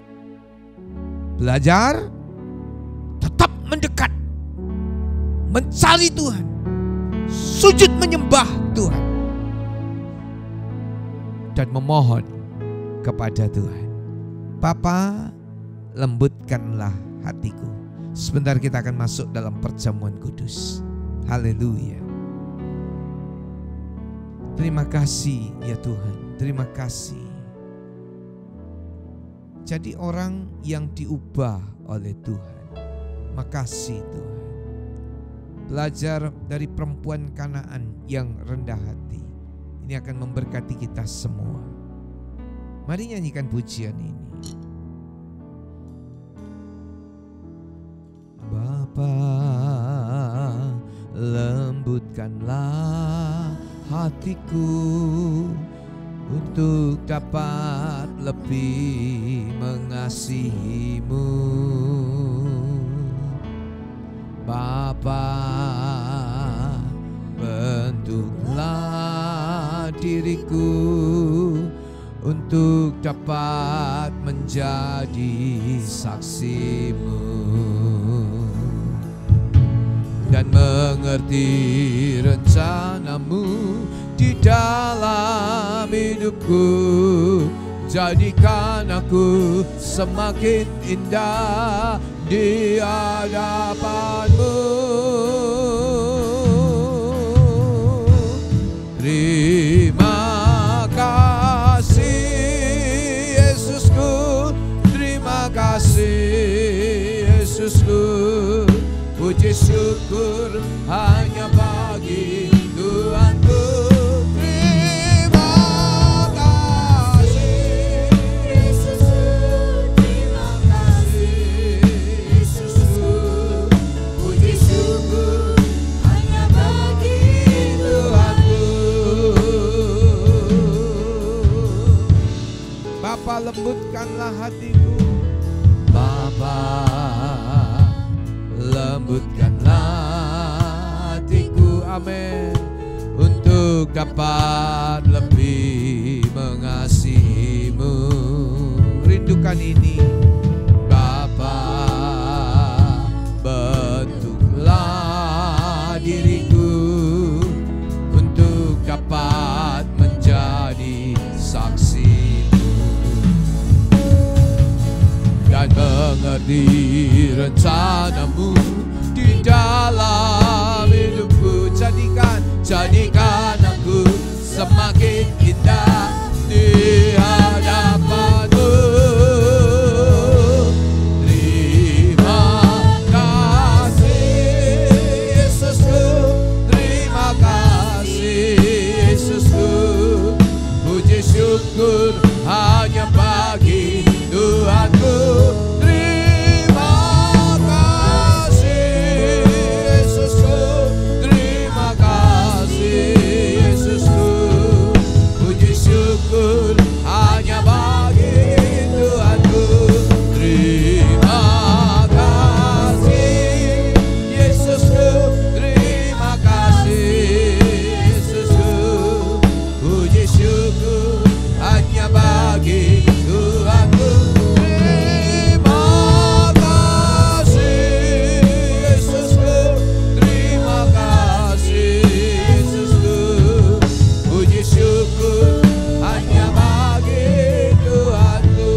belajar tetap mendekat, mencari Tuhan, sujud menyembah Tuhan, dan memohon kepada Tuhan. Bapa, lembutkanlah hatiku. Sebentar kita akan masuk dalam perjamuan kudus. Haleluya. Terima kasih ya Tuhan, terima kasih. Jadi orang yang diubah oleh Tuhan. Makasih Tuhan. Belajar dari perempuan Kanaan yang rendah hati. Ini akan memberkati kita semua. Mari nyanyikan pujian ini. Bapa, lembutkanlah hatiku untuk dapat lebih mengasihimu. Bapa, bentuklah diriku untuk dapat menjadi saksimu dan mengerti rencanamu di dalam hidupku. Jadikan aku semakin indah di hadapanmu. Puji syukur hanya bagi Tuhanku. Terima kasih Yesusku, terima kasih Yesusku. Puji syukur hanya bagi Tuhanku. Bapa, lembutkanlah hatiku. Bapa, lembutkanlah hatiku, amin, untuk dapat lebih mengasihimu. Rindukan ini, Bapa, bentuklah diriku untuk dapat menjadi saksimu dan mengerti rencanamu di dalam hidupku. Jadikan aku semakin indah di hadapanmu. Terima kasih Yesusku, terima kasih Yesusku. Puji syukur hanya bagi Tuhanku. Terima kasih Yesusku, terima kasih Yesusku. Puji syukur hanya bagi Tuhanku. Terima kasih Yesusku, terima kasih Yesusku. Puji syukur hanya bagi Tuhanku. Terima kasih Yesusku, terima kasih Yesusku. Puji syukur hanya bagi Tuhanku.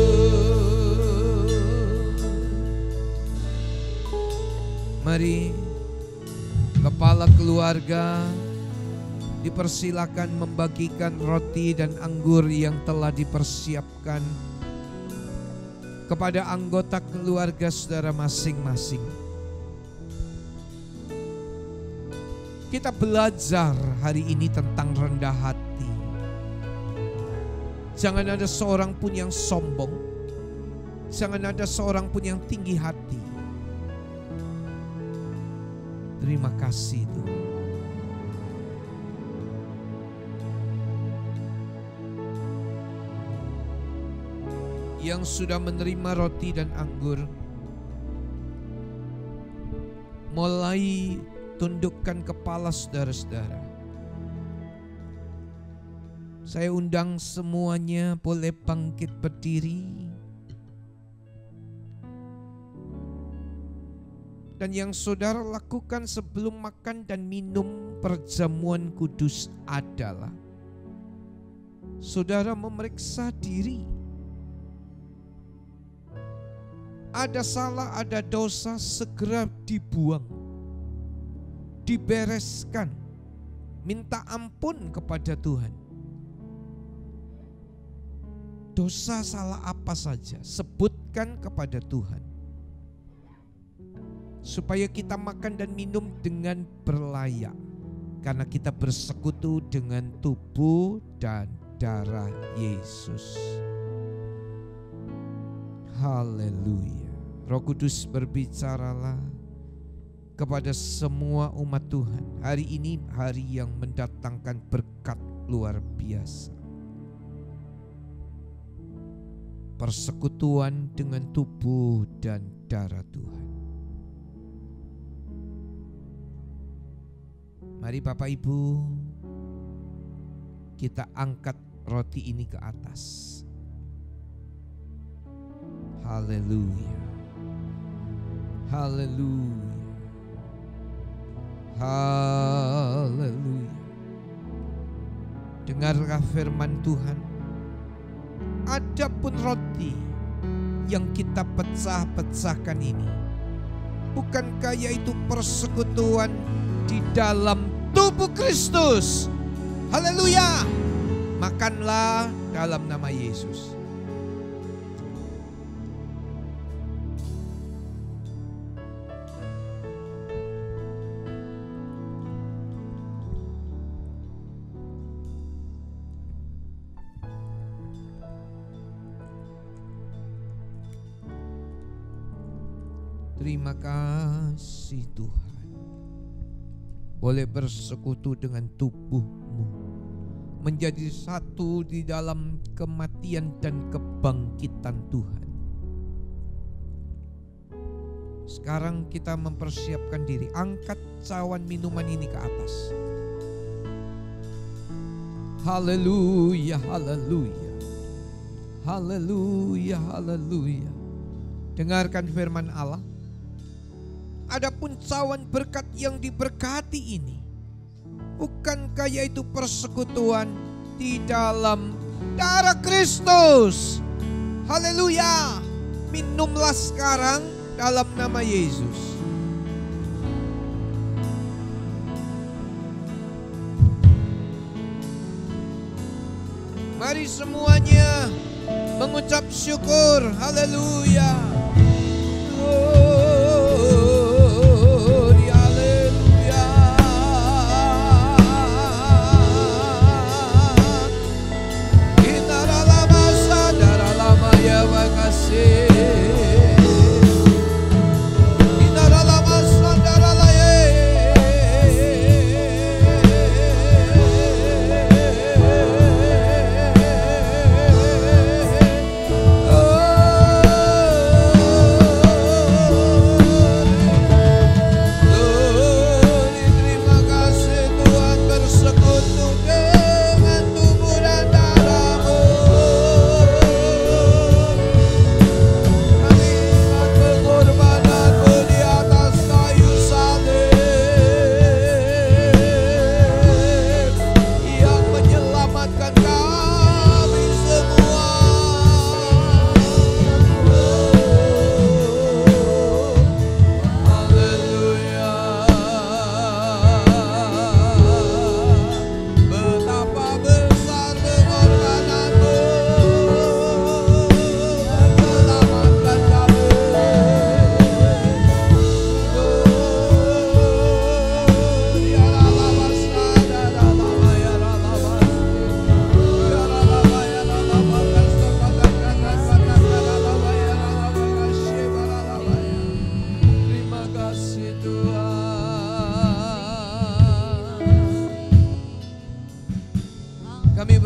Mari kepala keluarga dipersilakan membagikan roti dan anggur yang telah dipersiapkan kepada anggota keluarga saudara masing-masing. Kita belajar hari ini tentang rendah hati. Jangan ada seorang pun yang sombong. Jangan ada seorang pun yang tinggi hati. Terima kasih Tuhan. Yang sudah menerima roti dan anggur, mulai tundukkan kepala saudara-saudara. Saya undang semuanya boleh bangkit berdiri. Dan yang saudara lakukan sebelum makan dan minum perjamuan kudus adalah saudara memeriksa diri. Ada salah, ada dosa, segera dibuang, dibereskan, minta ampun kepada Tuhan. Dosa salah apa saja, sebutkan kepada Tuhan. Supaya kita makan dan minum dengan berlayak. Karena kita bersekutu dengan tubuh dan darah Yesus. Haleluya. Roh Kudus berbicaralah kepada semua umat Tuhan. Hari ini hari yang mendatangkan berkat luar biasa. Persekutuan dengan tubuh dan darah Tuhan. Mari Bapak Ibu, kita angkat roti ini ke atas. Haleluya. Haleluya. Haleluya. Dengarlah firman Tuhan. Adapun roti yang kita pecah-pecahkan ini, bukankah yaitu persekutuan di dalam tubuh Kristus? Haleluya. Makanlah dalam nama Yesus. Terima kasih Tuhan. Boleh bersekutu dengan tubuhmu, menjadi satu di dalam kematian dan kebangkitan Tuhan. Sekarang kita mempersiapkan diri. Angkat cawan minuman ini ke atas. Haleluya, haleluya. Haleluya, haleluya. Dengarkan firman Allah. Adapun cawan berkat yang diberkati ini, bukankah yaitu persekutuan di dalam darah Kristus? Haleluya. Minumlah sekarang dalam nama Yesus. Mari semuanya mengucap syukur. Haleluya. Glory, haleluya. Kita lama sadar lama ya makasih.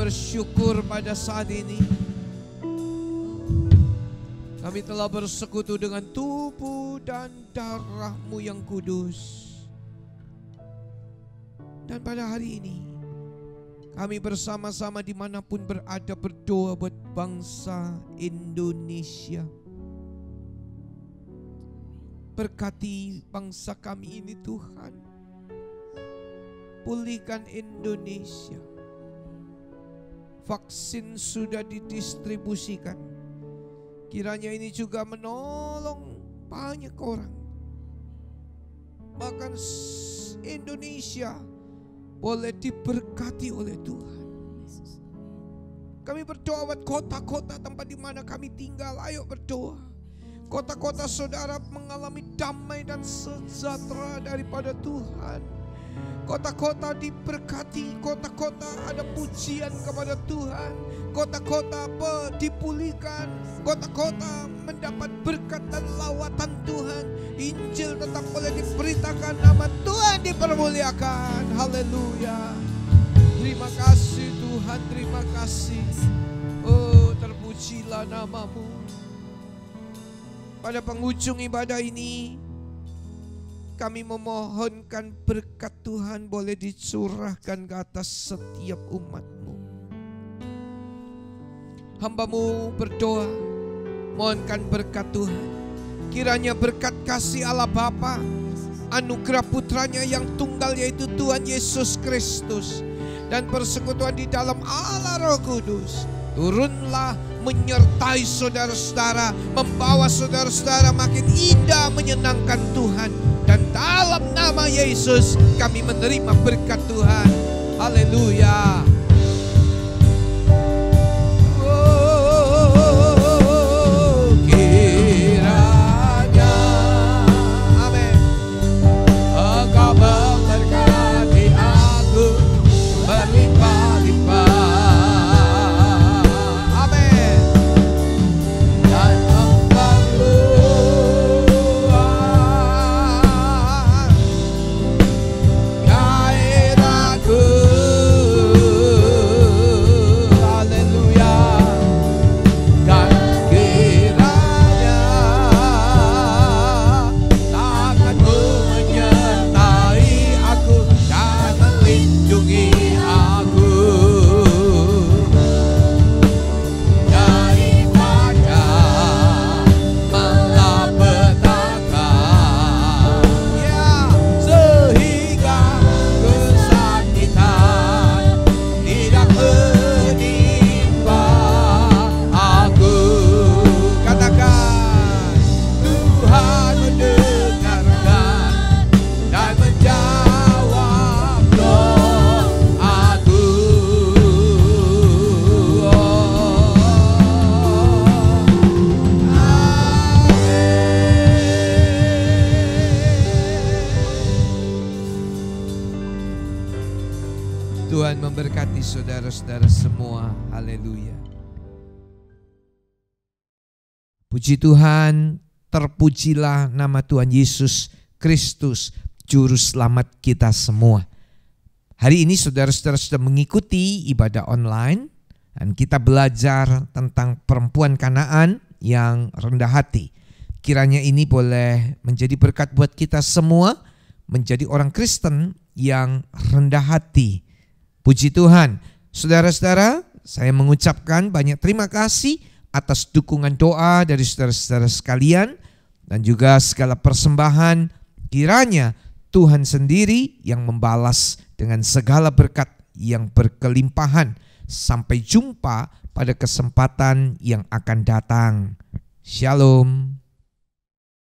Bersyukur pada saat ini kami telah bersekutu dengan tubuh dan darah-Mu yang kudus. Dan pada hari ini kami bersama-sama dimanapun berada berdoa buat bangsa Indonesia. Berkati bangsa kami ini Tuhan. Pulihkan Indonesia. Vaksin sudah didistribusikan. Kiranya ini juga menolong banyak orang. Bahkan Indonesia boleh diberkati oleh Tuhan. Kami berdoa buat kota-kota tempat di mana kami tinggal. Ayo berdoa. Kota-kota saudara mengalami damai dan sejahtera daripada Tuhan. Kota-kota diberkati, kota-kota ada pujian kepada Tuhan, kota-kota dipulihkan, kota-kota mendapat berkat dan lawatan Tuhan. Injil tetap boleh diberitakan, nama Tuhan dipermuliakan. Haleluya. Terima kasih Tuhan, terima kasih. Oh, terpujilah nama-Mu. Pada penghujung ibadah ini, kami memohonkan berkat Tuhan boleh dicurahkan ke atas setiap umat-Mu. Hamba-Mu berdoa, mohonkan berkat Tuhan. Kiranya berkat kasih Allah Bapa, anugerah putranya yang tunggal yaitu Tuhan Yesus Kristus, dan persekutuan di dalam Allah Roh Kudus turunlah menyertai saudara-saudara, membawa saudara-saudara makin indah menyenangkan Tuhan. Dan dalam nama Yesus kami menerima berkat Tuhan. Haleluya. Kiranya, amin, Engkau memberkati aku berlimpah-limpah. Amin. Dan Engkau memberkati saudara-saudara semua. Haleluya. Puji Tuhan, terpujilah nama Tuhan Yesus Kristus, Juru Selamat kita semua. Hari ini saudara-saudara sudah mengikuti ibadah online dan kita belajar tentang perempuan Kanaan yang rendah hati. Kiranya ini boleh menjadi berkat buat kita semua, menjadi orang Kristen yang rendah hati. Puji Tuhan. Saudara-saudara, saya mengucapkan banyak terima kasih atas dukungan doa dari saudara-saudara sekalian dan juga segala persembahan. Kiranya Tuhan sendiri yang membalas dengan segala berkat yang berkelimpahan. Sampai jumpa pada kesempatan yang akan datang. Shalom.